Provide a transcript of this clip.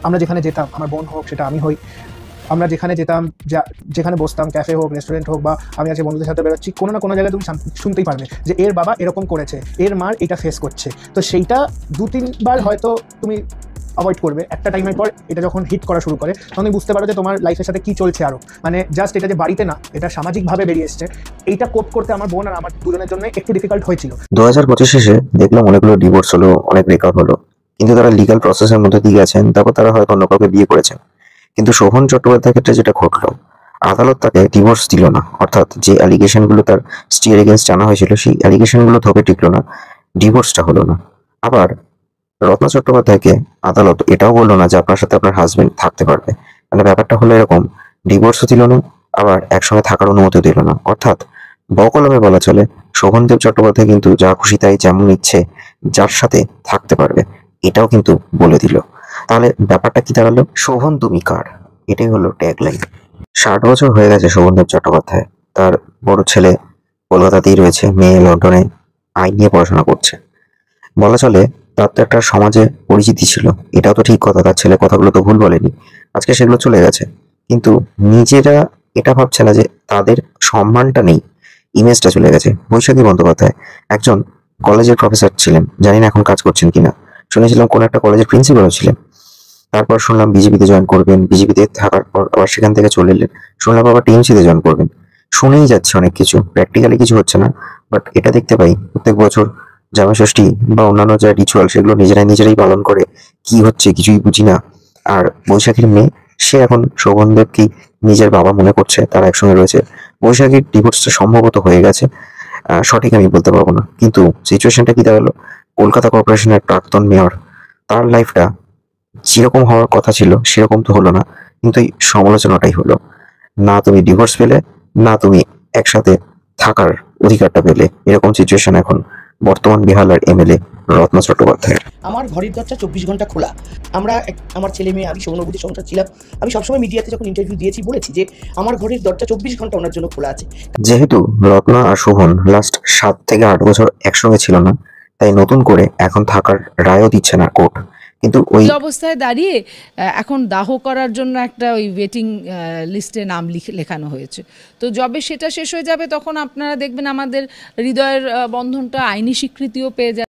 আমরা যেখানে যেতাম, আমার বোন হোক সেটা আমি হই, আমরা যেখানে যেতাম, যেখানে বসতাম, ক্যাফে হোক, রেস্টুরেন্ট হোক, বা আমি আজকে বন্ধুদের সাথে বেরোচ্ছি, কোনো না কোনো জায়গায় তুমি শুনতেই পারবে যে এর বাবা এরকম করেছে, এর মার এটা ফেস করছে। তো সেইটা 2-3 বার হয়তো তুমি অ্যাভয়েড করবে। একটা টাইমের পর এটা যখন হিট করা শুরু করে তখন তুমি বুঝতে পারো যে তোমার লাইফের সাথে কি চলছে আরও, মানে জাস্ট এটা যে বাড়িতে না, এটা সামাজিকভাবে বেরিয়ে এসছে। এইটা কোপ করতে আমার বোন আর আমার দুজনের জন্য একটু ডিফিকাল্ট হয়েছিল। 2025 শেষে দেখলাম অনেকগুলো ডিভোর্স হলো, অনেক ব্রেকআপ হলো, কিন্তু তারা লিগ্যাল প্রসেসের মধ্যে দিয়ে গেছেন, তারপর তারা হয়তো অন্য কাউকে বিয়ে করেছেন। কিন্তু শোভন চট্টোপাধ্যায়ের ক্ষেত্রে যেটা ঘটলো, আদালত তাকে ডিভোর্স দিল না, অর্থাৎ যে অ্যালিগেশনগুলো তার স্ত্রীর এগেনস্ট আনা হয়েছিল সেই অ্যালিগেশনগুলো ধোপে টিকলো না, ডিভোর্সটা হলো না। আবার রত্না চট্টোপাধ্যায়কে আদালত এটাও বললো না যে আপনার সাথে আপনার হাজবেন্ড থাকতে পারবে। মানে ব্যাপারটা হলো এরকম, ডিভোর্সও দিল না, আবার একসঙ্গে থাকার অনুমতিও দিল না। অর্থাৎ বকলমে বলা চলে শোভনদেব চট্টোপাধ্যায় কিন্তু যা খুশি তাই যেমন ইচ্ছে যার সাথে থাকতে পারবে, এটাও কিন্তু বলে দিল। তাহলে ব্যাপারটা কি দাঁড়ালো? শোভন তুমি কার, এটাই হলো ট্যাগলাইন। 60 বছর হয়ে গেছে শোভনদেব চট্টোপাধ্যায়, তার বড় ছেলে কলকাতাতেই রয়েছে, মেয়ে লন্ডনে আইন নিয়ে পড়াশোনা করছে। বলা চলে তার তো একটা সমাজে পরিচিতি ছিল, এটাও তো ঠিক কথা, তার ছেলে কথাগুলো তো ভুল বলেনি, আজকে সেগুলো চলে গেছে। কিন্তু নিজেরা এটা ভাবছে না যে তাদের সম্মানটা নেই, ইমেজটা চলে গেছে। বৈশাখী বন্দ্যোপাধ্যায় একজন কলেজের প্রফেসর ছিলেন, জানি না এখন কাজ করছেন কিনা, শুনেছিলাম কোন একটা কলেজের প্রিন্সিপালও ছিলেন। তারপর শুনলাম বিজেপিতে জয়েন করবেন, বিজেপিতে থাকার পর আবার সেখান থেকে চলে এলেন, শুনলাম আবার টিএমসিতে জয়েন করবেন। শুনেই যাচ্ছে অনেক কিছু, প্র্যাকটিক্যালি কিছু হচ্ছে না। বাট এটা দেখতে পাই প্রত্যেক বছর জামাই ষষ্ঠী বা অন্যান্য যা রিচুয়াল সেগুলো নিজেরাই পালন করে, কি হচ্ছে কিছুই বুঝি না। আর বৈশাখীর মেয়ে, সে এখন শোভনদেবকেই নিজের বাবা মনে করছে, তারা একসঙ্গে রয়েছে। বৈশাখীর ডিভোর্সটা সম্ভবত হয়ে গেছে, সঠিক আমি বলতে পারবো না। কিন্তু সিচুয়েশনটা কি দাঁড়ালো, কলকাতা কর্পোরেশনের প্রাক্তন মেয়র, তার লাইফটা যেরকম হওয়ার কথা ছিল সেরকম তো হলো না, কিন্তু এই সমালোচনাটাই হলো। না তুমি ডিভোর্স পেলে, না তুমি একসাথে থাকার অধিকারটা পেলে, এরকম সিচুয়েশন এখন বর্তমান বেহালার এমএলএ রত্না চট্টোপাধ্যায়ের। আমার ঘরের দরজা 24 ঘন্টা খোলা। আমার ছেলে মেয়ে, আমি সৌনবুদের সংসার ছিলাম। আমি সবসময় মিডিয়াতে যখন ইন্টারভিউ দিয়েছি বলেছি যে আমার ঘরের দরজা 24 ঘন্টা ওনার জন্য খোলা আছে। যেহেতু রত্না আর শোভন লাস্ট 7 থেকে 8 বছর একসঙ্গে ছিল না, তাই নতুন করে এখন থাকার রায়ও দিচ্ছে না কোর্ট। কিন্তু ওই অবস্থায় দাঁড়িয়ে এখন দাহ করার জন্য একটা ওই ওয়েটিং লিস্টে নাম লেখানো হয়েছে। তো যবে সেটা শেষ হয়ে যাবে তখন আপনারা দেখবেন আমাদের হৃদয়ের বন্ধনটা আইনি স্বীকৃতিও পেয়ে যাবে।